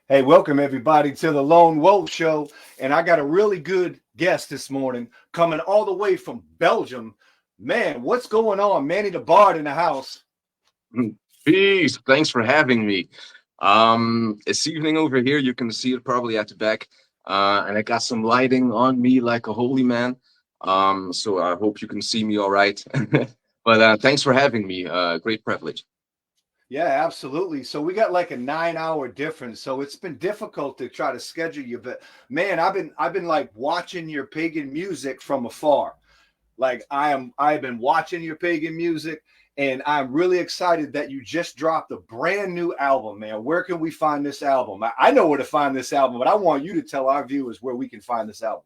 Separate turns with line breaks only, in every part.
Hey, welcome everybody to the Lone Wolf Show. And I got a really good guest this morning coming all the way from Belgium. Man, what's going on? Manny the Bard in the house.
Peace. Thanks for having me. It's evening over here. You can see it probably at the back. And I got some lighting on me like a holy man. So I hope you can see me all right. But thanks for having me. Great privilege.
Yeah, absolutely. So we got like a 9 hour difference. So it's been difficult to try to schedule you, but man, I've been like watching your pagan music from afar. I've been watching your pagan music, and I'm really excited that you just dropped a brand new album, man. Where can we find this album? I know where to find this album, but I want you to tell our viewers where we can find this album.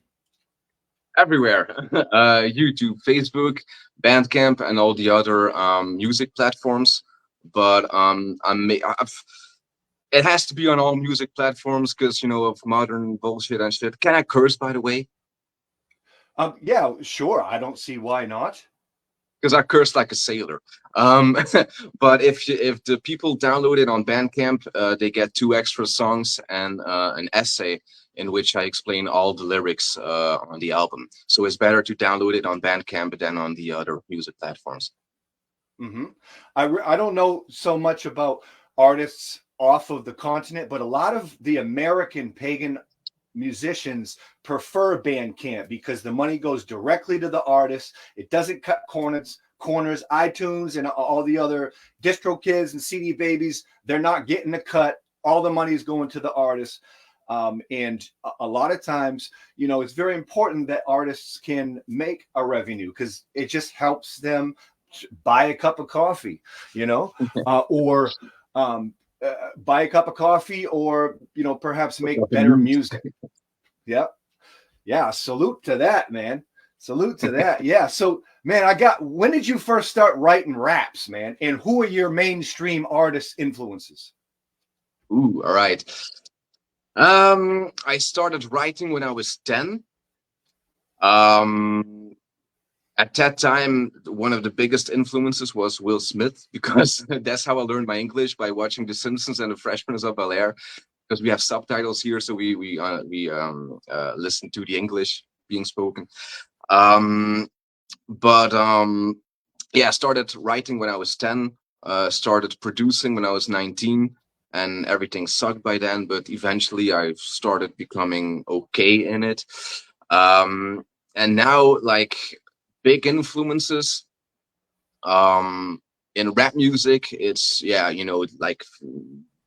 Everywhere. YouTube, Facebook, Bandcamp, and all the other music platforms. But it has to be on all music platforms because, of modern bullshit and shit. Can I curse, by the way?
Yeah, sure. I don't see why not.
Because I curse like a sailor. Um, but if the people download it on Bandcamp, they get two extra songs and an essay in which I explain all the lyrics on the album. So it's better to download it on Bandcamp than on the other music platforms.
Hmm. I don't know so much about artists off of the continent, but a lot of the American pagan musicians prefer Bandcamp because the money goes directly to the artist. It doesn't cut corners. iTunes and all the other distro kids and CD babies, they're not getting a cut. All the money is going to the artist. And a lot of times, it's very important that artists can make a revenue because it just helps them buy a cup of coffee, or buy a cup of coffee, or perhaps
What's
make
up in
better
news?
music. Yep. Yeah. Salute to that, man. Salute to that. Yeah. So, man, when did you first start writing raps, man? And who are your mainstream artist influences?
Ooh, all right. I started writing when I was 10. Um, at that time, one of the biggest influences was Will Smith because that's how I learned my English by watching The Simpsons and The Freshman of Bel Air. Because we have subtitles here, so we listen to the English being spoken. Um, but yeah, I started writing when I was 10. Started producing when I was 19, and everything sucked by then. But eventually, I started becoming okay in it. Um, and now, like big influences um, in rap music, it's yeah, like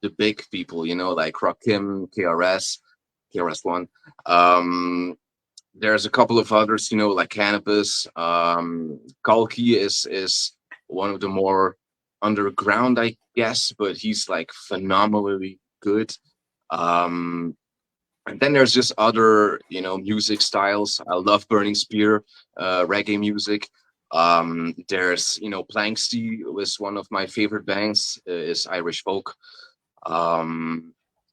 the big people, like Rakim, KRS One. Um, there's a couple of others, like Cannabis. Kalki is one of the more underground, I guess, but he's like phenomenally good. Um, and then there's just other, music styles. I love Burning Spear, reggae music. There's, Planksty was one of my favorite bands, is Irish folk. Um,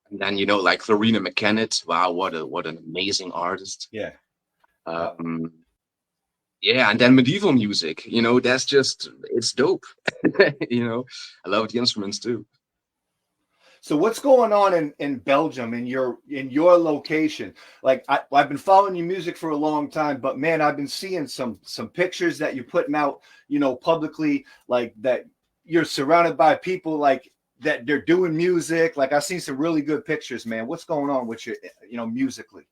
and then, like Lorena McKennitt. Wow, what an amazing artist.
Yeah. Yeah.
Um, yeah, and then medieval music, that's just it's dope. I love the instruments too.
So what's going on in Belgium in your location? Like I've been following your music for a long time, but man, I've been seeing some pictures that you're putting out, publicly, like that you're surrounded by people like that they're doing music. Like I've seen some really good pictures, man. What's going on with you, musically?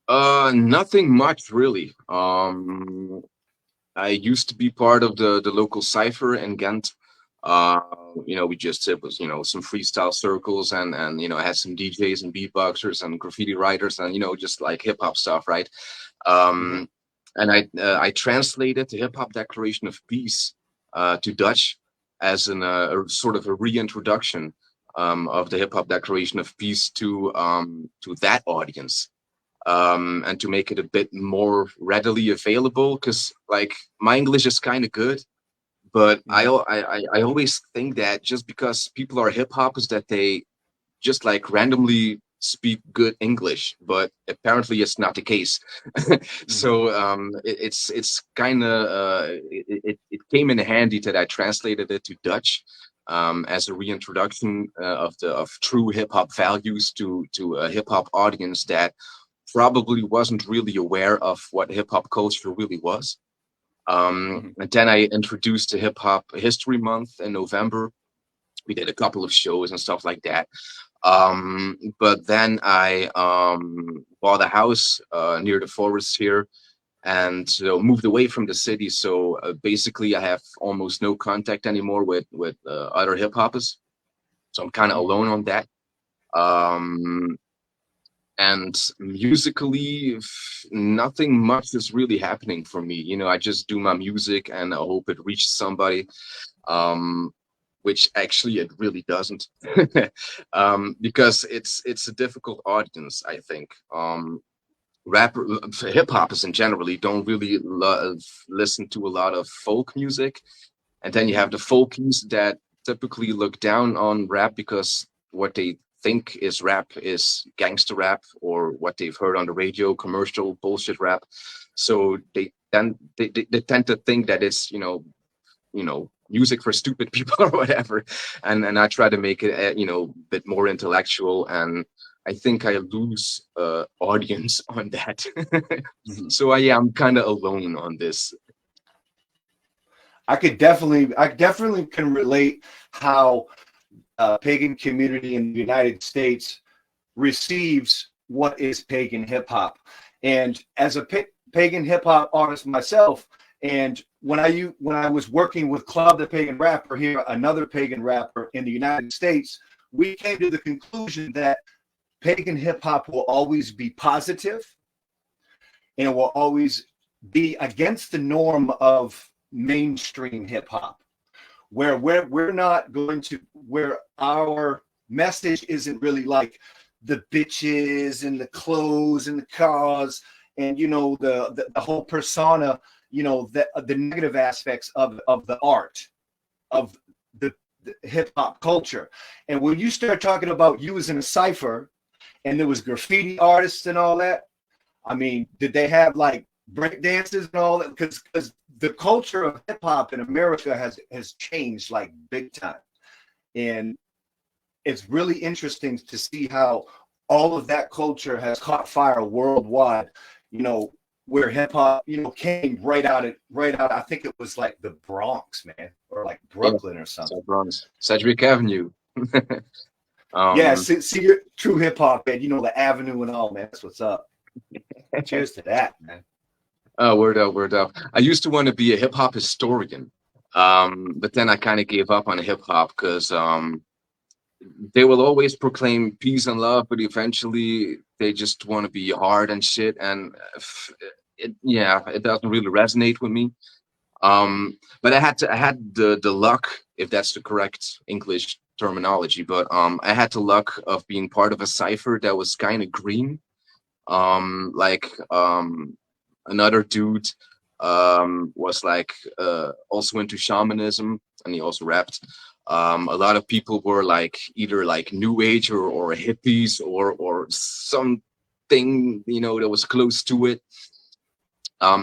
Nothing much really. I used to be part of the local cipher in Ghent. Uh, we just it was some freestyle circles and I had some DJs and beatboxers and graffiti writers and just like hip hop stuff, right?
Mm-hmm.
Um, and I translated the Hip Hop Declaration of Peace to Dutch as a sort of a reintroduction of the Hip Hop Declaration of Peace to that audience, and to make it a bit more readily available because like my English is kind of good, but I,
Mm-hmm.
al- I always think that just because people are hip hoppers that they just like randomly speak good English, but apparently it's not the case.
Mm-hmm.
So it's kind of it came in handy that I translated it to Dutch, as a reintroduction of true hip hop values to a hip hop audience that probably wasn't really aware of what hip hop culture really was.
Mhm.
And then I introduced the Hip Hop History Month in November. We did a couple of shows and stuff like that. But then I bought a house near the forest here and moved away from the city. So basically, I have almost no contact anymore with other hip hoppers. So I'm kind of
Mhm.
alone on that. Um, and musically, nothing much is really happening for me. I just do my music and I hope it reaches somebody. Um, which actually it really doesn't, because it's a difficult audience. I think rapper hip hoppers in generally don't really listen to a lot of folk music, and then you have the
Mhm.
folkies that typically look down on rap because what they think is rap is gangster rap or what they've heard on the radio, commercial bullshit rap. So they tend to think that it's music for stupid people or whatever, and I try to make it a bit more intellectual, and I think I lose audience on that.
Mhm.
So I'm kind of alone on this.
I definitely can relate how pagan community in the United States receives what is pagan hip hop. And as a pagan hip hop artist myself, and when I was working with Club the Pagan Rapper here, another pagan rapper in the United States, we came to the conclusion that pagan hip hop will always be positive and it will always be against the norm of mainstream hip hop, where we're not going to, where our message isn't really like the bitches and the clothes and the cars and the whole persona, the negative aspects of the art of the hip hop culture. And when you start talking about you was in a cipher and there was graffiti artists and all that, I mean, did they have like break dances and all that? Because the culture of hip hop in America has changed like big time, and it's really interesting to see how all of that culture has caught fire worldwide. You know, where hip hop, came right out. I think it was like the Bronx, man, or like
Yeah,
Brooklyn or something.
South Bronx, Sedgwick Avenue.
Yeah,
um
see true hip hop, man. The Avenue and all, man. That's what's up. Cheers to that, man.
oh, word up, word up. I used to want to be a hip hop historian, but then I kind of gave up on hip hop because they will always proclaim peace and love, but eventually they just want to be hard and shit. And it doesn't really resonate with me. But I had the luck, if that's the correct English terminology, but I had the luck of being part of a cipher that was kind of green. Like another dude was like also into shamanism, and he also rapped. A lot of people were like either like new age or hippies or something that was close to it.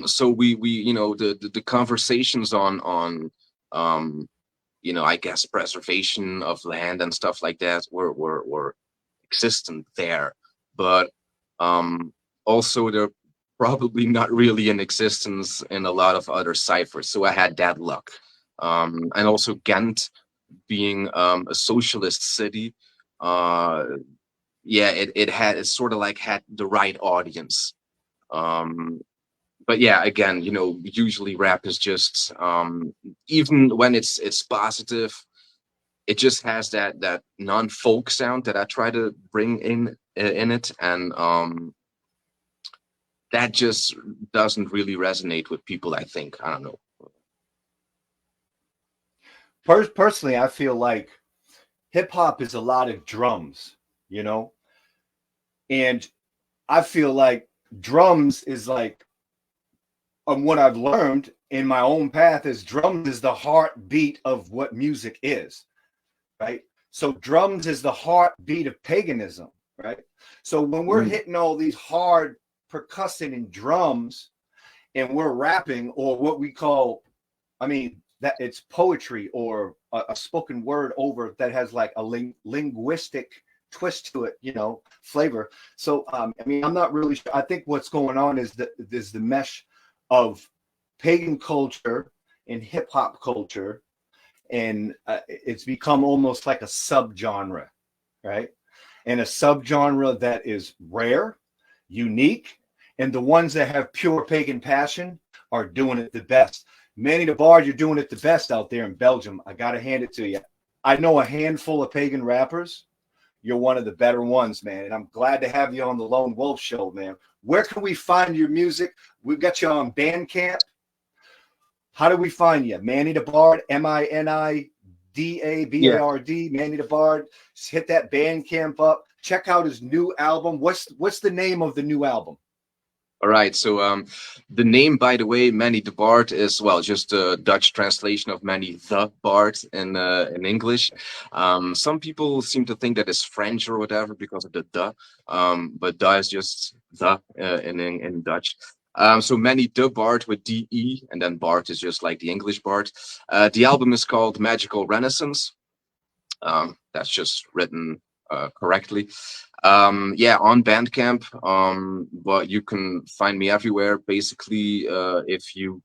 So we the conversations on um I guess preservation of land and stuff like that were existent there, but um also they're probably not really in existence in a lot of other ciphers. So I had that luck. And also Ghent being a socialist city, uh it sort of like had the right audience. um but yeah, again, usually rap is just even when it's positive, it just has that non-folk sound that I try to bring in it, and that just doesn't really resonate with people. I think, I don't know.
Personally, I feel like hip hop is a lot of drums, you know, and I feel like drums is like, what I've learned in my own path is drums is the heartbeat of what music is, right? So drums is the heartbeat of paganism, right? So when we're
Mm,
hitting all these hard percussing and drums and we're rapping, or what we call, I mean, that it's poetry or a spoken word over that has like a linguistic twist to it, you know, flavor. So I mean, I'm not really sure. I think what's going on is the mesh of pagan culture and hip hop culture, and it's become almost like a subgenre, right? And a subgenre that is rare, unique, and the ones that have pure pagan passion are doing it the best. Manny the Bard, you're doing it the best out there in Belgium. I got to hand it to you. I know a handful of pagan rappers. You're one of the better ones, man. And I'm glad to have you on the Lone Wolf Show, man. Where can we find your music? We've got you on Bandcamp. How do we find you? Manny the Bard,
Yeah.
MINIDABARD, Manny the Bard. Just hit that Bandcamp up. Check out his new album. What's the name of the new album?
All right. So the name, by the way, Manny the Bard, is, well, just a Dutch translation of Manny the Bard in English. Some people seem to think that it's French or whatever because of the. But da is just the in Dutch. So Manny the Bard with DE, and then Bard is just like the English Bard. The album is called Magical Renaissance. That's just written correctly. Yeah, on Bandcamp. But you can find me everywhere. Basically, if you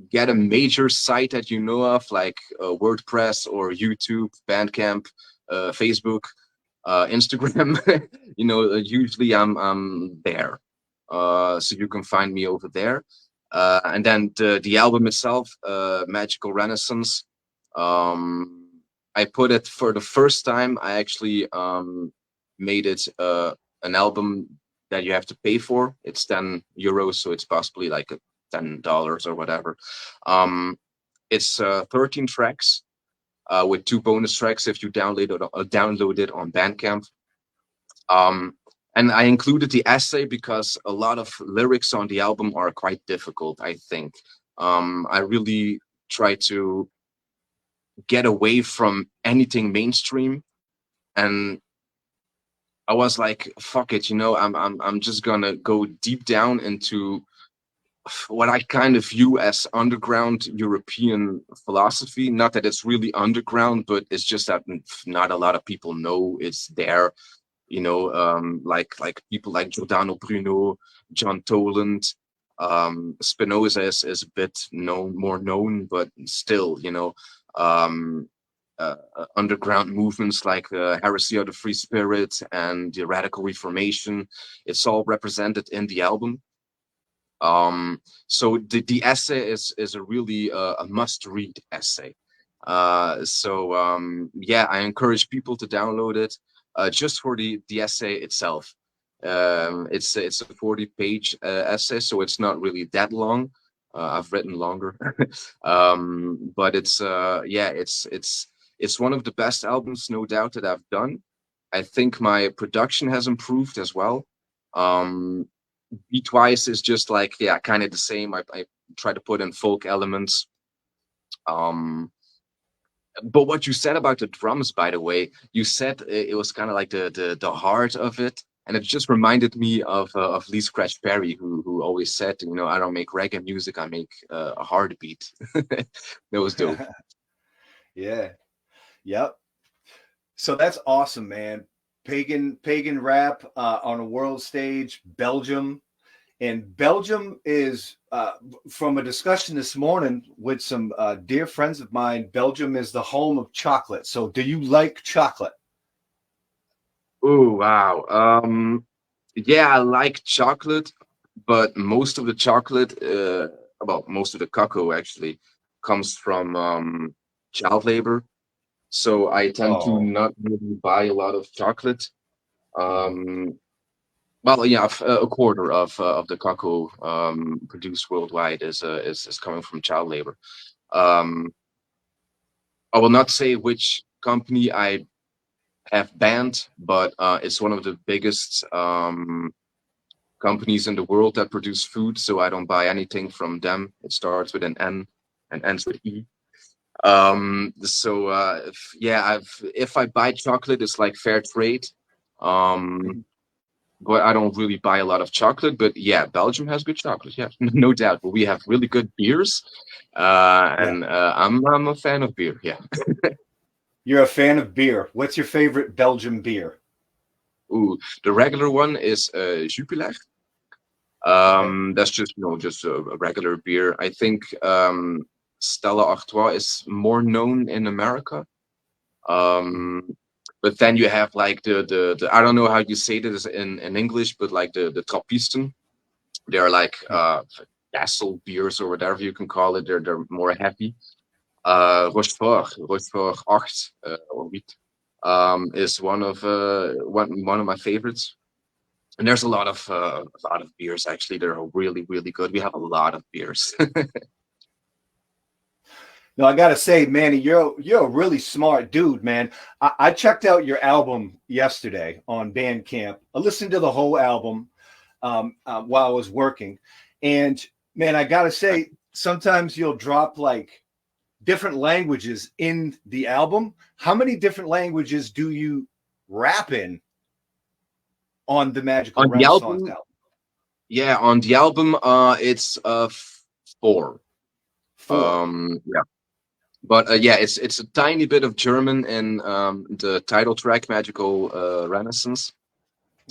get a major site that you know of, like WordPress or YouTube, Bandcamp, Facebook, Instagram, you know, usually I'm there. So you can find me over there. And then the album itself, Magical Renaissance. Um, I put it for the first time. I actually made it an album that you have to pay for. It's €10, so it's possibly like $10 or whatever. Um, it's 13 tracks with 2 bonus tracks if you download it on Bandcamp. Um, and I included the essay because a lot of lyrics on the album are quite difficult, I think. I really try to get away from anything mainstream, and I was like, fuck it, you know, I'm just gonna go deep down into what I kind of view as underground European philosophy. Not that it's really underground, but it's just that not a lot of people know it's there. You know, like people like Giordano Bruno, John Toland, Spinoza is a bit more known, but still, you know, um, underground movements like Heresy of the Free Spirit and the Radical Reformation. It's all represented in the album. So the essay is a really a must read essay. Yeah, I encourage people to download it just for the essay itself. It's a 40-page essay, so it's not really that long. I've written longer, but it's yeah, it's one of the best albums, no doubt, that I've done. I think my production has improved as well. Um, Beatwise is just like, yeah, kind of the same. I try to put in folk elements. Um, but what you said about the drums, by the way, you said it was kind of like the heart of it, and it just reminded me of Lee Scratch Perry, who always said, you know, I don't make reggae music, I make a heartbeat. That was dope.
Yeah. Yep. So that's awesome, man. Pagan rap on a world stage, Belgium. And Belgium is, from a discussion this morning with some dear friends of mine, Belgium is the home of chocolate. So do you like chocolate?
Oh wow. Yeah, I like chocolate, but most of the chocolate, well, most of the cocoa actually comes from child labor. So I tend to
Oh.
not really buy a lot of chocolate.
Mhm.
Um, well, yeah, a quarter of the cocoa produced worldwide is coming from child labor. Um, I will not say which company I have banned, but it's one of the biggest companies in the world that produce food, so I don't buy anything from them. It starts with an N and ends with E. Yeah, if I buy chocolate, it's like fair trade. Um, but I don't really buy a lot of chocolate. But yeah, Belgium has good chocolate. Yeah, no doubt. But we have really good beers,
Yeah.
and I'm a fan of beer. Yeah.
You're a fan of beer. What's your favorite Belgian beer?
Ooh, the regular one is Jupiler.
Okay.
That's just just a regular beer. I think Stella Artois is more known in America.
Mhm.
Um, but then you have like the I don't know how you say this in English, but like the Trappisten. They're like
Yeah.
castle beers or whatever you can call it. They're more heavy. Rochefort 8 or 8 is one of my favorites. And there's a lot of beers actually. They're really really good. We have a lot of beers.
No, I gotta say, Manny, you're a really smart dude, man. I checked out your album yesterday on Bandcamp. I listened to the whole album while I was working, and man, I gotta say, sometimes you'll drop like different languages in the album. How many different languages do you rap in on the Magical
On the
Renaissance
album,
album?
yeah, on the album, it's four.
Four.
Yeah, but yeah, it's a tiny bit of German in the title track, Magical Renaissance,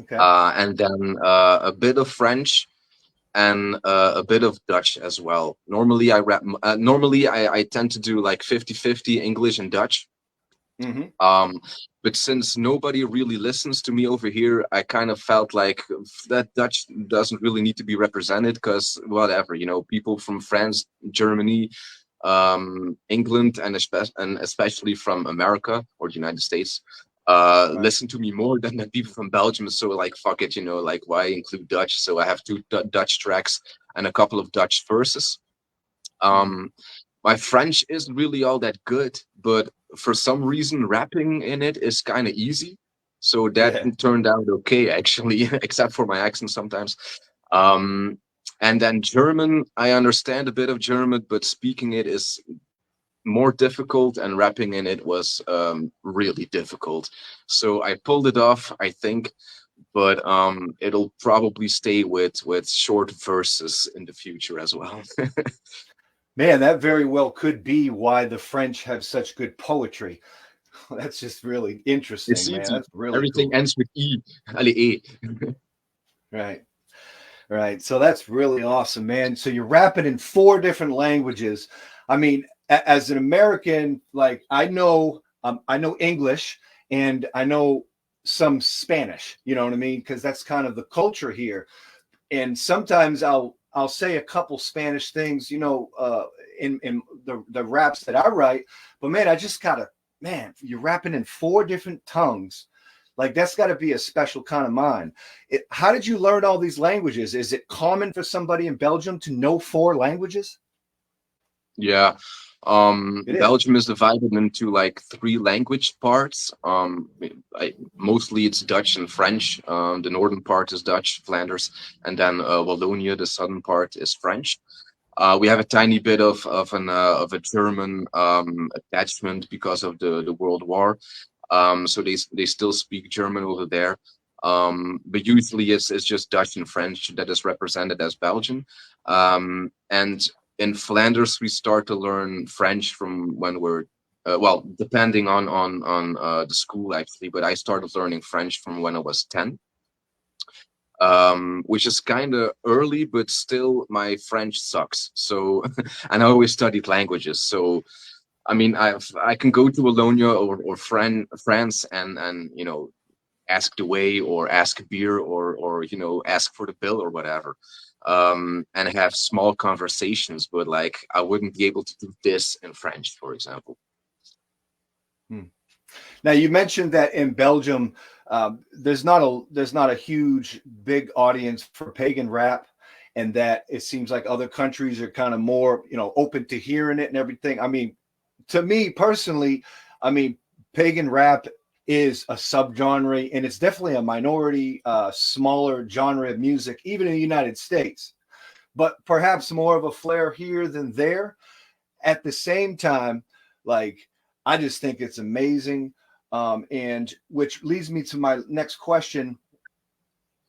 Okay.
and then a bit of French and a bit of Dutch as well. Normally, I tend to do like 50-50 English and Dutch.
Mm-hmm.
Um, but since nobody really listens to me over here, I kind of felt like that Dutch doesn't really need to be represented because whatever, people from France, Germany, England, and especially from America or the United States,
Right.
listen to me more than the people from Belgium. So like, fuck it, like why include Dutch? So I have two Dutch tracks and a couple of Dutch verses.
Mm-hmm.
Um, my French isn't really all that good, but for some reason, rapping in it is kind of easy. So that
Yeah.
turned out okay, actually, except for my accent sometimes. Um, and then German, I understand a bit of German, but speaking it is more difficult, and rapping in it was really difficult. So I pulled it off, I think, but it'll probably stay with short verses in the future as well.
Man, that very well could be why the French have such good poetry. That's just really
It's
interesting, man.
easy.
That's really
Everything
cool.
ends with E. Allez, E.
Right. Right. So that's really awesome, man. So you're rapping in four different languages. I mean, as an American, like I know English and I know some Spanish. You know what I mean? Because that's kind of the culture here. And sometimes I'll say a couple Spanish things, in the raps that I write. But man, I just gotta, man, you're rapping in four different tongues. Like that's got to be a special kind of mind. How did you learn all these languages? Is it common for somebody in Belgium to know four languages?
Yeah.
It is.
Belgium is divided into like three language parts. Mostly it's Dutch and French. The northern part is Dutch, Flanders, and then Wallonia, the southern part, is French. We have a tiny bit of a German attachment because of the World War. So they still speak German over there. But usually it's just Dutch and French that is represented as Belgian. And in Flanders we start to learn French from when we're well, depending on the school actually. But I started learning French from when I was 10, which is kind of early, but still my French sucks. So, and I always studied languages. So, I mean, I can go to Wallonia or France and ask the way or ask beer or ask for the bill or whatever, and have small conversations. But like, I wouldn't be able to do this in French, for example.
Hmm. Now you mentioned that in Belgium, there's not a huge big audience for pagan rap, and that it seems like other countries are kind of more open to hearing it and everything. I mean, to me personally, I mean, pagan rap is a subgenre, and it's definitely a minority, smaller genre of music, even in the United States. But perhaps more of a flair here than there. At the same time, like I just think it's amazing, and which leads me to my next question.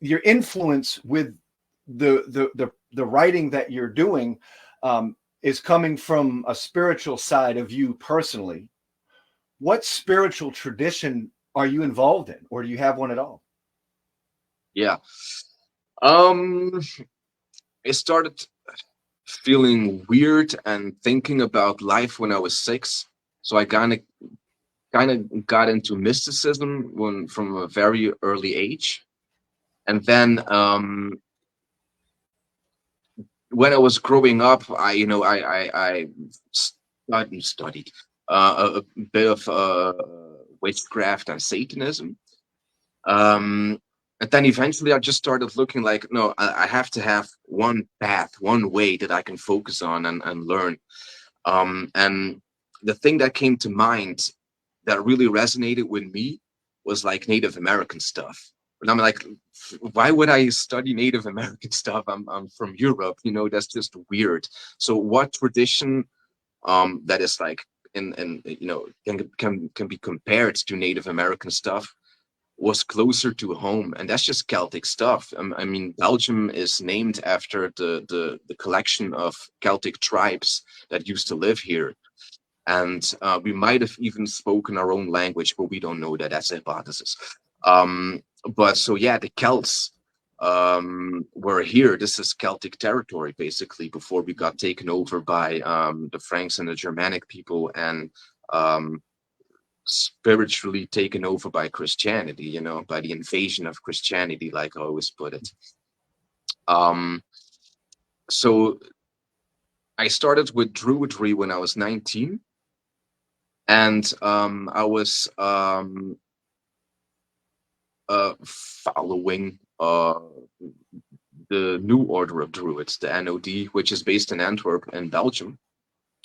your influence with the writing that you're doing is coming from a spiritual side of you personally. What spiritual tradition are you involved in, or do you have one at all?
Yeah. Um, I started feeling weird and thinking about life when I was 6. So I kind of got into mysticism from a very early age. And then when I was growing up, I studied a bit of witchcraft and Satanism. And then eventually I just started looking like, no, I have to have one path, one way that I can focus on and learn. And the thing that came to mind that really resonated with me was like Native American stuff. And I'm like, why would I study Native American stuff? I'm from Europe, that's just weird. So what tradition that is like in can be compared to Native American stuff was closer to home, and that's just Celtic stuff. I mean, Belgium is named after the collection of Celtic tribes that used to live here, and we might have even spoken our own language, but we don't know that. That's a hypothesis. But so yeah, the Celts were here. This is Celtic territory basically before we got taken over by the Franks and the Germanic people, and spiritually taken over by Christianity, by the invasion of Christianity, like I always put it. So I started with druidry when I was 19, and I was following the New Order of Druids, the NOD, which is based in Antwerp in Belgium.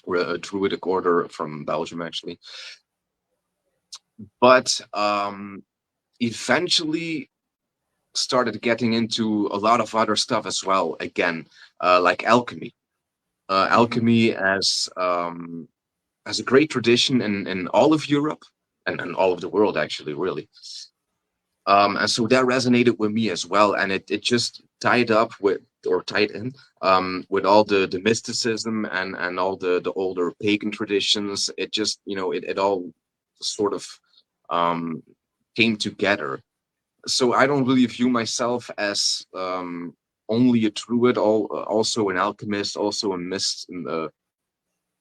We're a druidic order from Belgium, actually. But eventually started getting into a lot of other stuff as well, again, like alchemy. Alchemy as a great tradition in all of Europe and all of the world, actually, really. And so that resonated with me as well, and it just tied in with all the mysticism and all the older pagan traditions. It just it all sort of came together. So I don't really view myself as only a druid, also an alchemist, also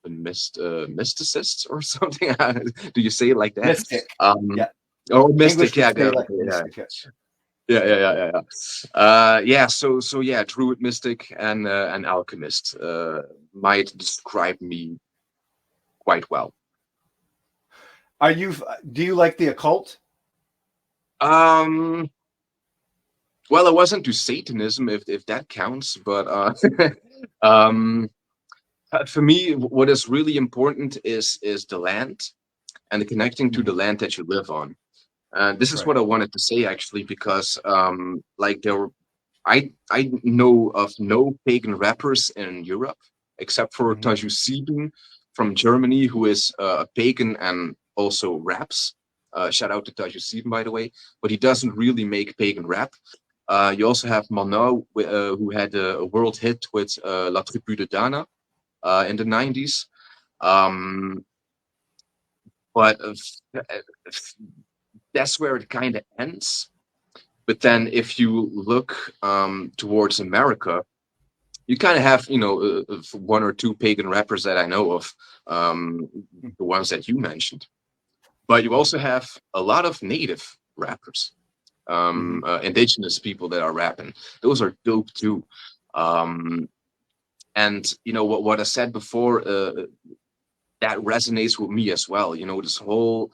mysticist or something. Do you say it like that?
Mystic. Yeah.
Oh, mystic.
English would
Yeah,
say
yeah,
like
yeah,
mystic.
yeah. So yeah, druid, mystic, and an alchemist might describe me quite well.
Do you like the occult?
Um, well, I wasn't to Satanism, if that counts, but um, for me, what is really important is the land and the connecting to the land that you live on. This is
Right.
what I wanted to say actually, because like I know of no pagan rappers in Europe except for Taju Sieben from Germany, who is a pagan and also raps. Shout out to Taju Sieben, by the way, but he doesn't really make pagan rap. You also have Mano, who had a world hit with La Tribu de Dana in the 90s. But that's where it kind of ends. But then if you look towards America, you kind of have, one or two pagan rappers that I know of, the ones that you mentioned. But you also have a lot of native rappers, indigenous people that are rapping. Those are dope too. And what I said before, that resonates with me as well. This whole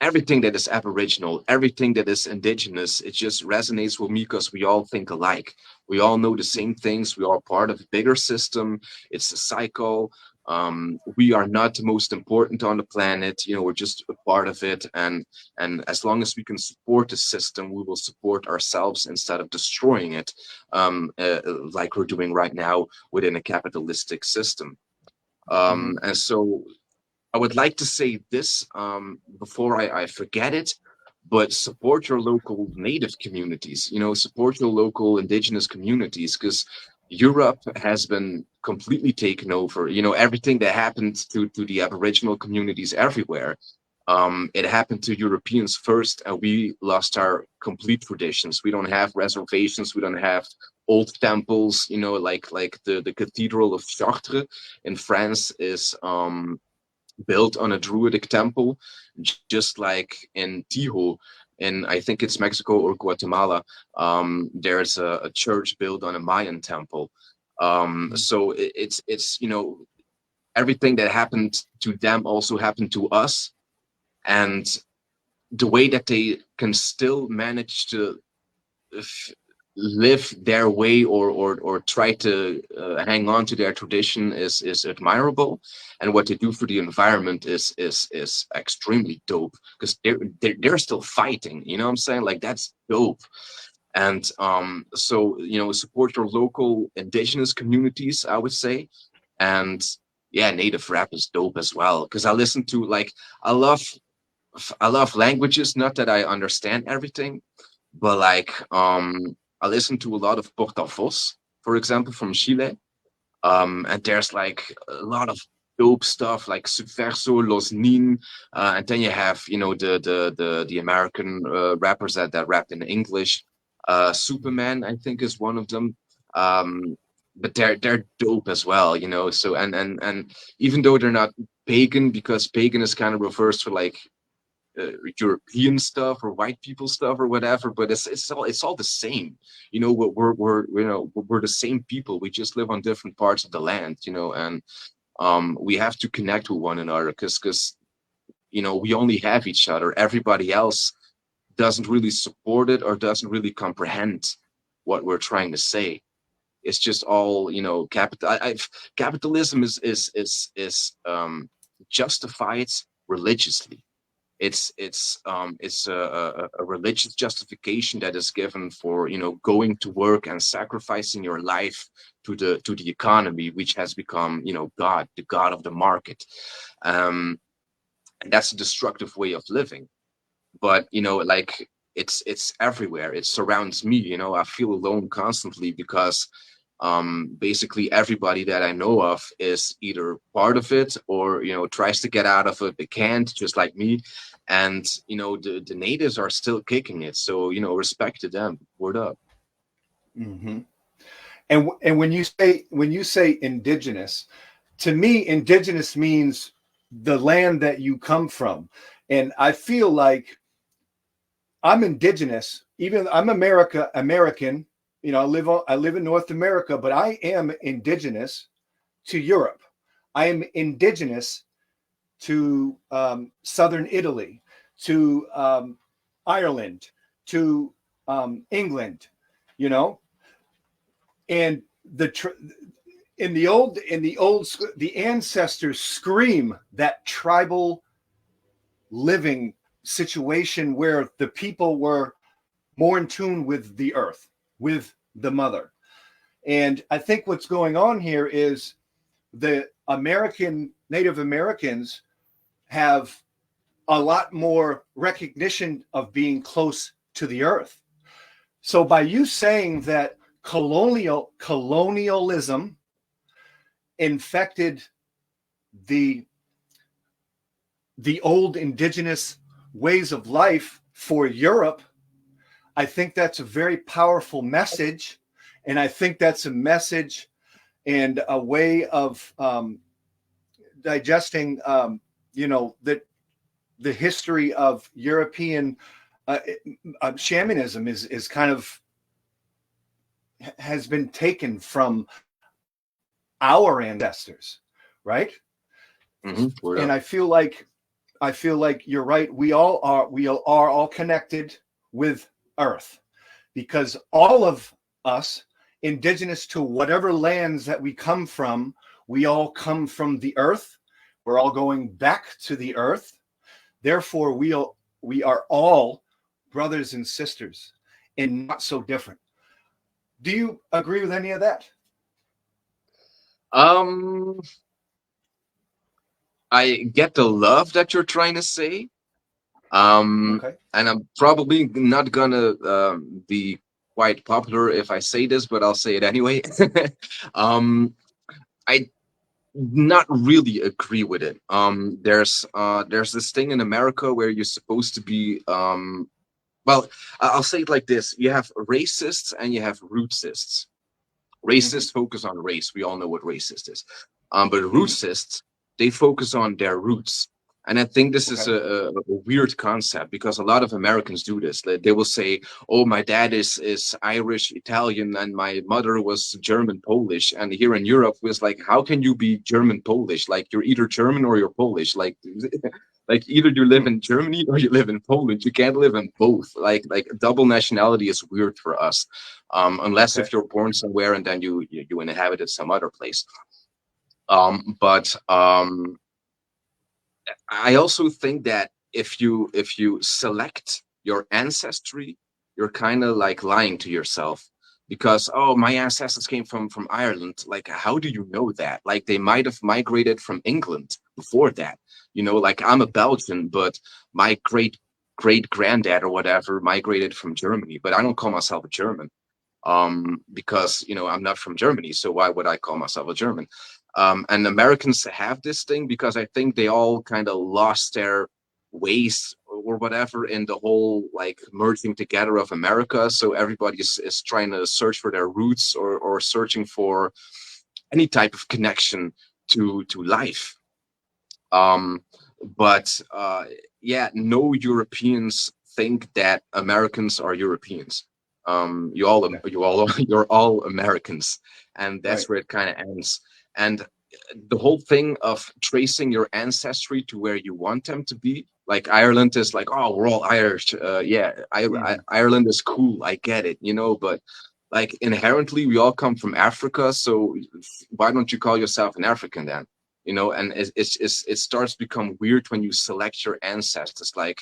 everything that is aboriginal, everything that is indigenous, it just resonates with me because we all think alike. We all know the same things. We are part of a bigger system. It's a cycle. We are not the most important on the planet. We're just a part of it. And as long as we can support the system, we will support ourselves instead of destroying it, like we're doing right now within a capitalistic system. And so I would like to say this before I forget it, but support your local native communities, support your local indigenous communities, because Europe has been completely taken over. Everything that happened to the Aboriginal communities everywhere, it happened to Europeans first, and we lost our complete traditions. We don't have reservations. We don't have old temples. Like the Cathedral of Chartres in France is built on a Druidic temple, just like in Tijo, in I think it's Mexico or Guatemala. There's a church built on a Mayan temple. So it's everything that happened to them also happened to us, and the way that they can still manage to live their way, or try to hang on to their tradition is admirable, and what they do for the environment is extremely dope, because they're still fighting, what I'm saying, like that's dope. And so support your local indigenous communities, I would say. And yeah, native rap is dope as well, because I listen to, like, i love I love languages, not that I understand everything, but like I listen to a lot of Portavoz, for example, from Chile. And there's like a lot of dope stuff like Subverso, Los Nin, and then you have the American rappers that rap in English. Superman, I think, is one of them. But they're dope as well, So and even though they're not pagan, because pagan is kind of refers to like European stuff or white people stuff or whatever, but it's all the same. We're the same people. We just live on different parts of the land, and we have to connect with one another, because we only have each other. Everybody else doesn't really support it or doesn't really comprehend what we're trying to say. It's just all capitalism is justified religiously. It's a religious justification that is given for going to work and sacrificing your life to the economy, which has become God, the God of the market. And that's a destructive way of living. But like it's everywhere. It surrounds me. I feel alone constantly, because basically everybody that I know of is either part of it, or tries to get out of it. They can't, just like me. And the natives are still kicking it, so respect to them. Word up.
Mm-hmm. And when you say indigenous, to me, indigenous means the land that you come from. And I feel like I'm indigenous, even I'm American. I live in North America, but I am indigenous to Europe. I am indigenous to southern Italy, to Ireland, to England, you know, and the ancestors scream that tribal living situation where the people were more in tune with the earth, with the mother. And I think what's going on here is the Native Americans have a lot more recognition of being close to the earth. So by you saying that colonialism infected the old indigenous ways of life for Europe, I think that's a very powerful message. And I think that's a message and a way of digesting, that the history of European shamanism is kind of has been taken from our ancestors, right?
Mm-hmm.
And I feel like you're right. We are all connected with Earth, because all of us, indigenous to whatever lands that we come from, we all come from the Earth. We're all going back to the Earth. Therefore, we are all brothers and sisters, and not so different. Do you agree with any of that?
um I get the love that you're trying to say,
Okay.
And I'm probably not gonna be quite popular if I say this, but I'll say it anyway. um, I not really agree with it. There's this thing in America where you're supposed to be well, I'll say it like this: you have racists and you have rootsists.
Mm-hmm.
Racists focus on race. We all know what racist is. But
Mm-hmm.
rootsists, they focus on their roots. And I think this is
Okay.
a weird concept because a lot of Americans do this. They will say, "Oh, my dad is Irish, Italian, and my mother was German, Polish." And here in Europe, was like, "How can you be German, Polish? Like you're either German or you're Polish. Like, like either you live
Hmm.
in Germany or you live in Poland. You can't live in both. Like double nationality is weird for us." Unless
Okay.
if you're born somewhere and then you inhabited some other place. But I also think that if you select your ancestry, you're kind of like lying to yourself because oh my ancestors came from Ireland. Like how do you know that? Like they might have migrated from England before that. Like I'm a Belgian, but my great granddad or whatever migrated from Germany, but I don't call myself a German because I'm not from Germany, so why would I call myself a German? And Americans have this thing because I think they all kind of lost their ways or whatever in the whole like merging together of America. So everybody is trying to search for their roots or searching for any type of connection to life. Um, but yeah, no Europeans think that Americans are Europeans.
Okay.
You're all Americans, and
Right.
that's where it kind of ends. And the whole thing of tracing your ancestry to where you want them to be, like Ireland is like, oh, we're all Irish. Yeah,
Mm-hmm.
Ireland is cool. I get it, but like inherently, we all come from Africa. So why don't you call yourself an African then? And it starts to become weird when you select your ancestors. Like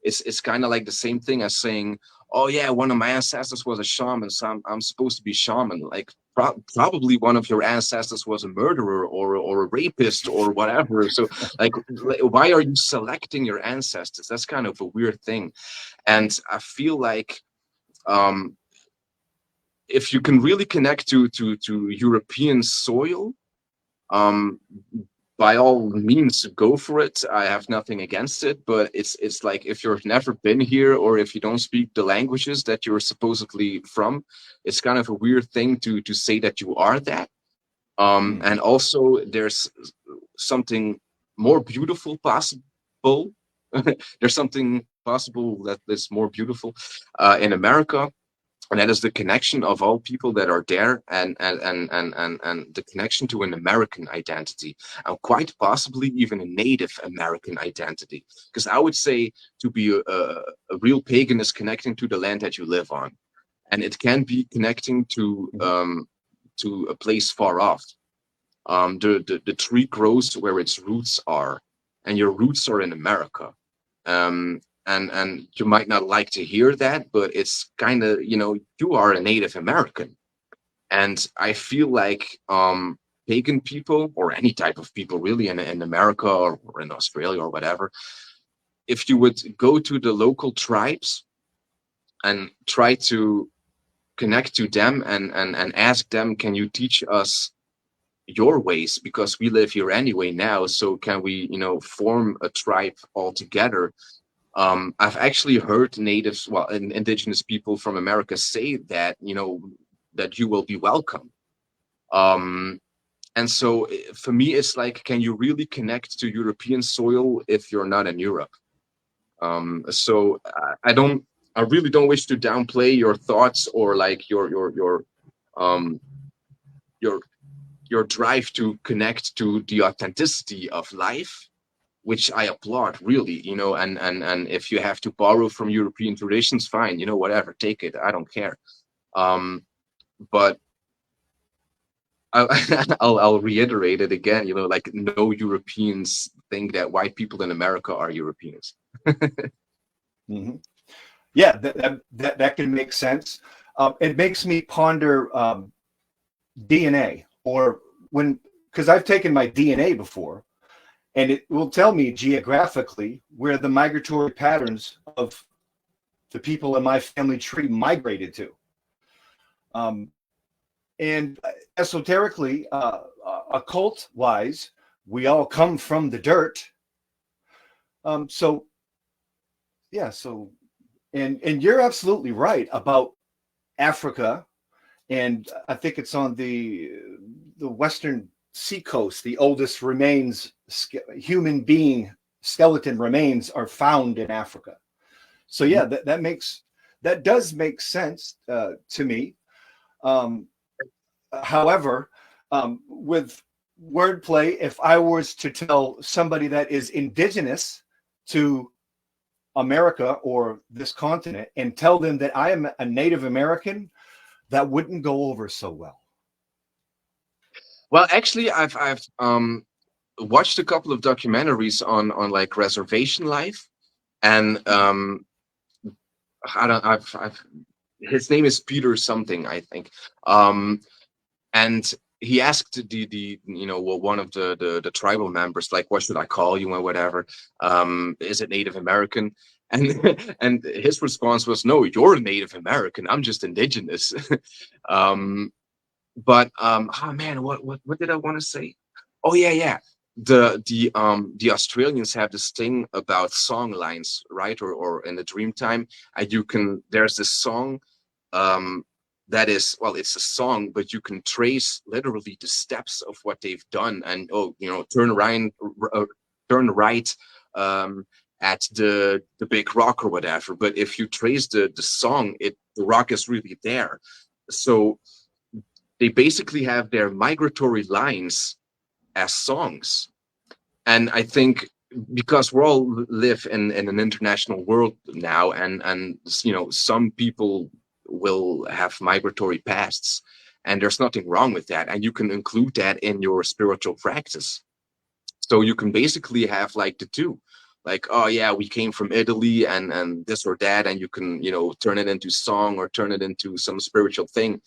it's kind of like the same thing as saying, oh yeah, one of my ancestors was a shaman, so I'm supposed to be shaman. Like probably one of your ancestors was a murderer or a rapist or whatever. So like why are you selecting your ancestors? That's kind of a weird thing. And I feel like um if you can really connect to European soil, um by all means go for it. I have nothing against it, but it's like if you've never been here or if you don't speak the languages that you're supposedly from, it's kind of a weird thing to say that you are that.
Mm-hmm.
And also there's something more beautiful possible. There's something possible that is more beautiful in America, and that is the connection of all people that are there, and the connection to an American identity, and quite possibly even a Native American identity, because I would say to be a real pagan is connecting to the land that you live on, and it can be connecting
Mm-hmm.
to a place far off. The tree grows where its roots are, and your roots are in America. And you might not like to hear that, but it's kind of, you are a Native American. And I feel like pagan people or any type of people really in America or in Australia or whatever, if you would go to the local tribes and try to connect to them and ask them, can you teach us your ways, because we live here anyway now, so can we form a tribe all together? I've actually heard natives, well, indigenous people from America say that that you will be welcome. um and so for me it's like, can you really connect to European soil if you're not in Europe? So I really don't wish to downplay your thoughts or like um your your drive to connect to the authenticity of life, which I applaud, really. And if you have to borrow from European traditions, fine, whatever, take it. I don't care. Um, but I, I'll reiterate it again. Like no Europeans think that white people in America are Europeans.
Mm-hmm. Yeah, that can make sense. It makes me ponder DNA, or when, because I've taken my DNA before, and it will tell me geographically where the migratory patterns of the people in my family tree migrated to. And esoterically, occult wise, we all come from the dirt. So yeah, so and you're absolutely right about Africa, and I think it's on the western seacoast. The oldest remains, human being skeleton remains, are found in Africa. So yeah, that does make sense to me. However, with wordplay, if I was to tell somebody that is indigenous to America or this continent and tell them that I am a Native American, that wouldn't go over so well.
Well, actually, I've watched a couple of documentaries on like reservation life, and I don't I've his name is Peter something, I think. And he asked the one of the tribal members, like, what should I call you or whatever, is it Native American? And and his response was, no, you're Native American, I'm just indigenous. But oh man, what did I want to say? Oh yeah, the Australians have this thing about song lines, right? Or in the Dreamtime, and you can, there's this song um that is, well, it's a song, but you can trace literally the steps of what they've done. And oh, turn right at the big rock or whatever. But if you trace the song, the rock is really there. So they basically have their migratory lines as songs. And I think because we all live in an international world now, and some people will have migratory pasts, and there's nothing wrong with that, and you can include that in your spiritual practice. So you can basically have like the two, like, oh yeah, we came from Italy and this or that, and you can turn it into song or turn it into some spiritual thing.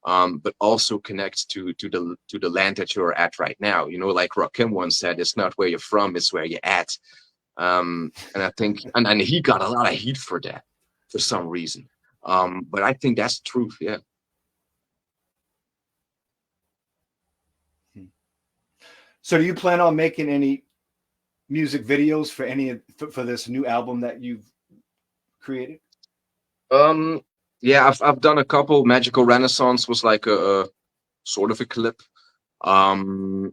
But also connects to the land that you're at right now. Like Rakim once said, it's not where you're from, it's where you're at. And I think, and he got a lot of heat for that for some reason. But I think that's the truth, yeah.
So do you plan on making any music videos for this new album that you've created?
Yeah, I've done a couple. Magical Renaissance was like a sort of a clip. Um,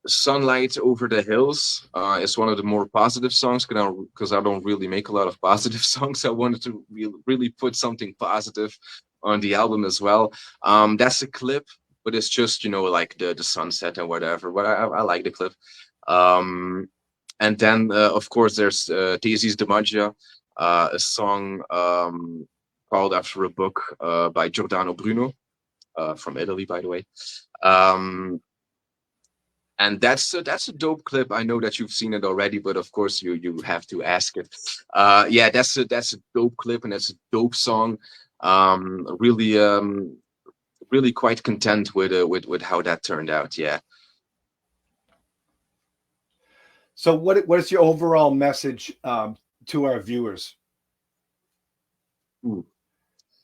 Sunlight Over the Hills is one of the more positive songs, because I don't really make a lot of positive songs. I wanted to really put something positive on the album as well. That's a clip, but it's just like the sunset and whatever. But I like the clip. And then of course there's Thesis de Magia, a song called after a book by Giordano Bruno, from Italy, by the way. And that's a dope clip. I know that you've seen it already, but of course you have to ask it. Yeah, that's a dope clip, and that's a dope song. Really really quite content with how that turned out. Yeah.
So what is your overall message to our viewers?
Ooh.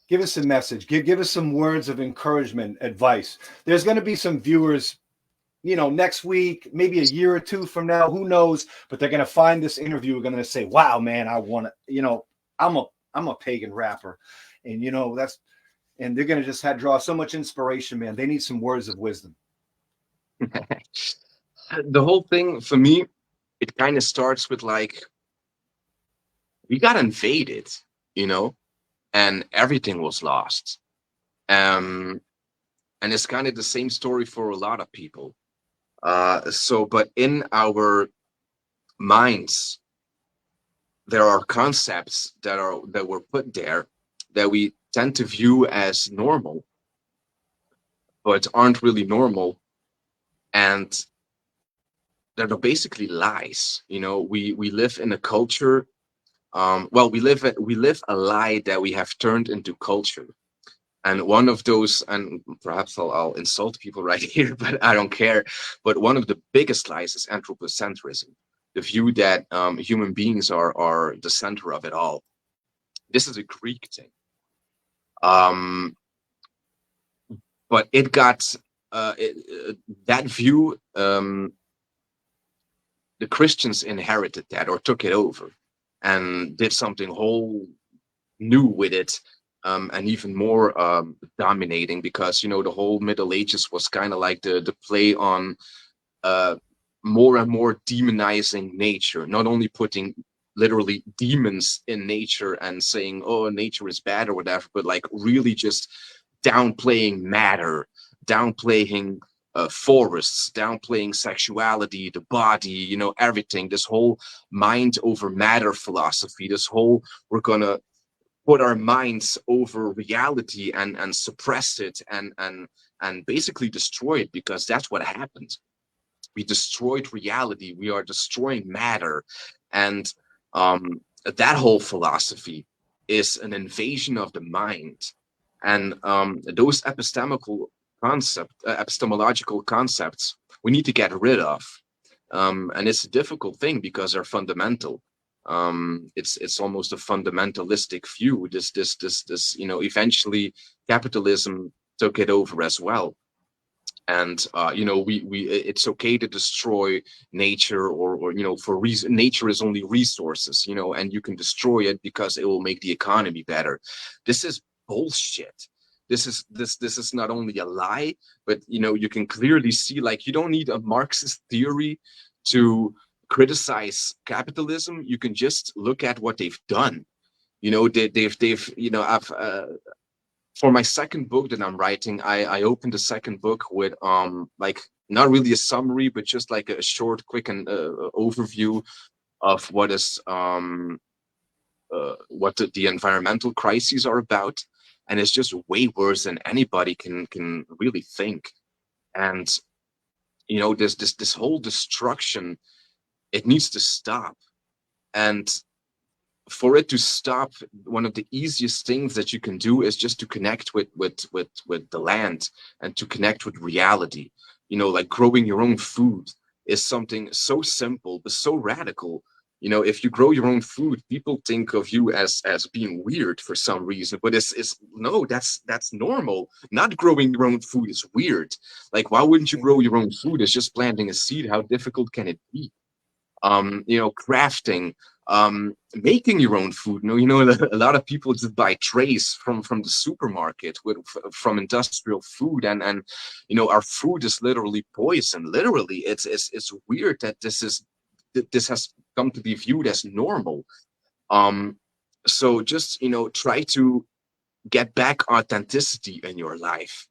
Give us a message. Give us some words of encouragement, advice. There's going to be some viewers, next week, maybe a year or two from now, who knows? But they're going to find this interview. We're going to say, "Wow, man, I want to." I'm a pagan rapper, and and they're going to just draw so much inspiration, man. They need some words of wisdom.
The whole thing for me, it kind of starts with like, we got invaded, and everything was lost. And it's kind of the same story for a lot of people. But in our minds, there are concepts that were put there that we tend to view as normal, but aren't really normal, and that are basically lies. We live in a culture. We live a lie that we have turned into culture. And one of those, and perhaps I'll insult people right here, but I don't care. But one of the biggest lies is anthropocentrism, the view that human beings are the center of it all. This is a Greek thing. Um, but it got that view. The Christians inherited that or took it over and did something whole new with it, and even more dominating, because the whole Middle Ages was kind of like the play on uh, more and more demonizing nature, not only putting literally demons in nature and saying, oh, nature is bad or whatever, but like really just downplaying matter, downplaying forests, downplaying sexuality, the body, everything. This whole mind over matter philosophy, this whole we're gonna put our minds over reality and suppress it and basically destroy it, because that's what happened. We destroyed reality. We are destroying matter, and that whole philosophy is an invasion of the mind, and those epistemological concepts we need to get rid of, and it's a difficult thing because they're fundamental. It's almost a fundamentalistic view. This eventually capitalism took it over as well, and we it's okay to destroy nature, or for reason nature is only resources, and you can destroy it because it will make the economy better. This is bullshit. This is not only a lie, but you can clearly see, like, you don't need a Marxist theory to criticize capitalism. You can just look at what they've done. They've I've for my second book that I'm writing, I opened the second book with like not really a summary, but just like a short, quick and overview of what the environmental crises are about, and it's just way worse than anybody can really think. And this whole destruction, it needs to stop. And for it to stop, one of the easiest things that you can do is just to connect with the land and to connect with reality. Like growing your own food is something so simple but so radical. If you grow your own food, people think of you as being weird for some reason, but it's no, that's normal. Not growing your own food is weird. Like, why wouldn't you grow your own food? It's just planting a seed. How difficult can it be? Crafting, making your own food. A lot of people just buy trays from the supermarket from industrial food, and our food is literally poison. Literally, it's weird that this has come to be viewed as normal. So just try to get back authenticity in your life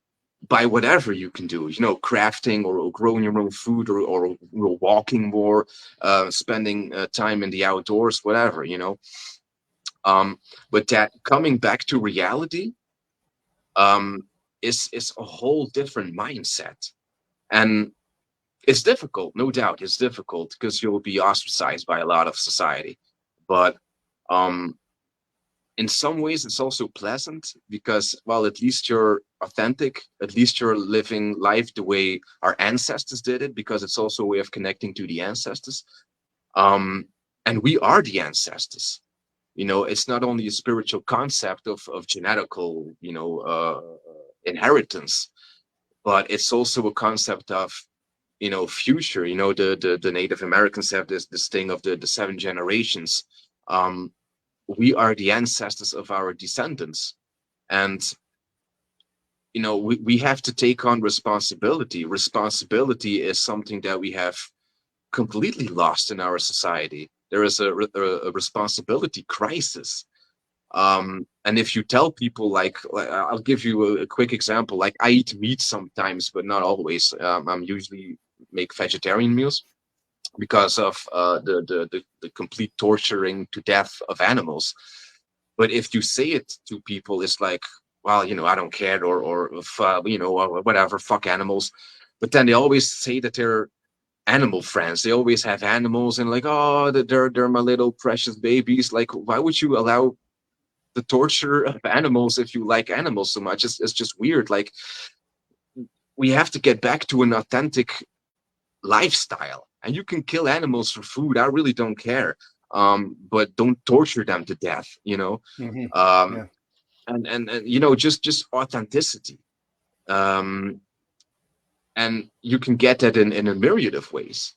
by whatever you can do, crafting or growing your own food, or walking more, spending time in the outdoors, whatever. But that coming back to reality um, is a whole different mindset. And it's difficult, no doubt. It's difficult because you'll be ostracized by a lot of society. But um, in some ways it's also pleasant, because, well, at least you're authentic, at least you're living life the way our ancestors did it, because it's also a way of connecting to the ancestors. um and we are the ancestors. It's not only a spiritual concept of genetical inheritance, but it's also a concept of future. The Native Americans have this thing of the seven generations. um we are the ancestors of our descendants, and we have to take on responsibility is something that we have completely lost in our society. There is a responsibility crisis. And if you tell people, like I'll give you a quick example. Like, I eat meat sometimes, but not always. I'm usually make vegetarian meals because of the complete torturing to death of animals. But if you say it to people, it's like, well, I don't care, or if, or whatever, fuck animals. But then they always say that they're animal friends. They always have animals, and like, oh, they're my little precious babies. Like, why would you allow the torture of animals if you like animals so much. It's just weird. Like, we have to get back to an authentic lifestyle, and you can kill animals for food. I really don't care. But don't torture them to death, you know.
Yeah.
And you know, just authenticity. Um, and you can get that in a myriad of ways.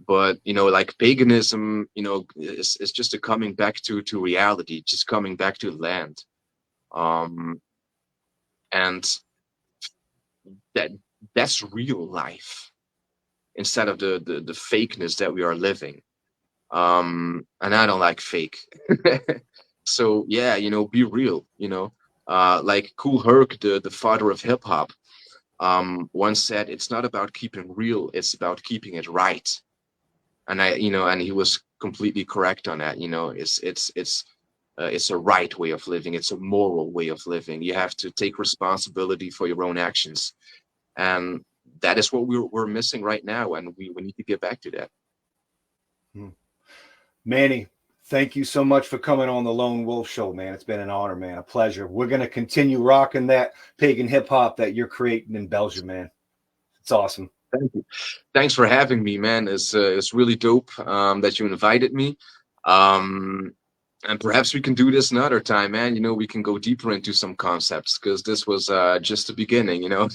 But you know, like paganism, you know, is just a coming back to reality, just coming back to land. Um, and that that's real life instead of the fakeness that we are living. And I don't like fake. So yeah, you know, be real, you know. Like Kool Herc, the father of hip hop, once said, it's not about keeping real, it's about keeping it right. And you know, and he was completely correct on that. You know, it's a right way of living. It's a moral way of living. You have to take responsibility for your own actions, and that is what we're missing right now, and we need to get back to that.
Manny, thank you so much for coming on the Lone Wolf Show, man. It's been an honor, man. A pleasure. We're going to continue rocking that pagan hip hop that you're creating in Belgium, man. It's awesome.
Thank you. Thanks for having me, man. It's really dope that you invited me. And perhaps we can do this another time, man. You know, we can go deeper into some concepts, because this was just the beginning, you know.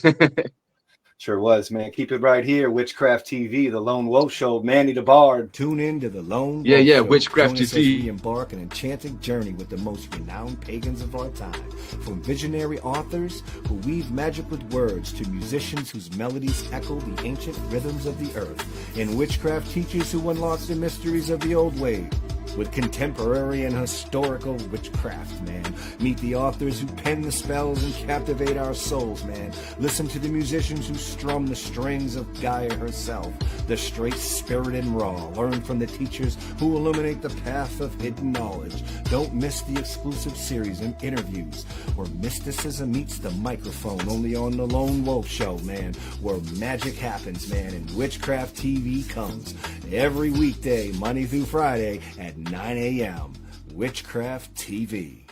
Sure was, man. Keep it right here. Witchcraft TV, the Lone Wolf Show. Manny the Bard.
Tune in to the Lone Wolf
Yeah,
Show.
Witchcraft
Join us
TV.
as we embark an enchanting journey with the most renowned pagans of our time, from visionary authors who weave magic with words to musicians whose melodies echo the ancient rhythms of the earth, and witchcraft teachers who unlock the mysteries of the old way. With contemporary and historical witchcraft, man. Meet the authors who pen the spells and captivate our souls, man. Listen to the musicians who strum the strings of Gaia herself, the straight spirit and raw. Learn from the teachers who illuminate the path of hidden knowledge. Don't miss the exclusive series and interviews where mysticism meets the microphone, only on the Lone Wolf Show, man, where magic happens, man, and Witchcraft TV comes every weekday, Monday through Friday at 9 a.m. Witchcraft TV.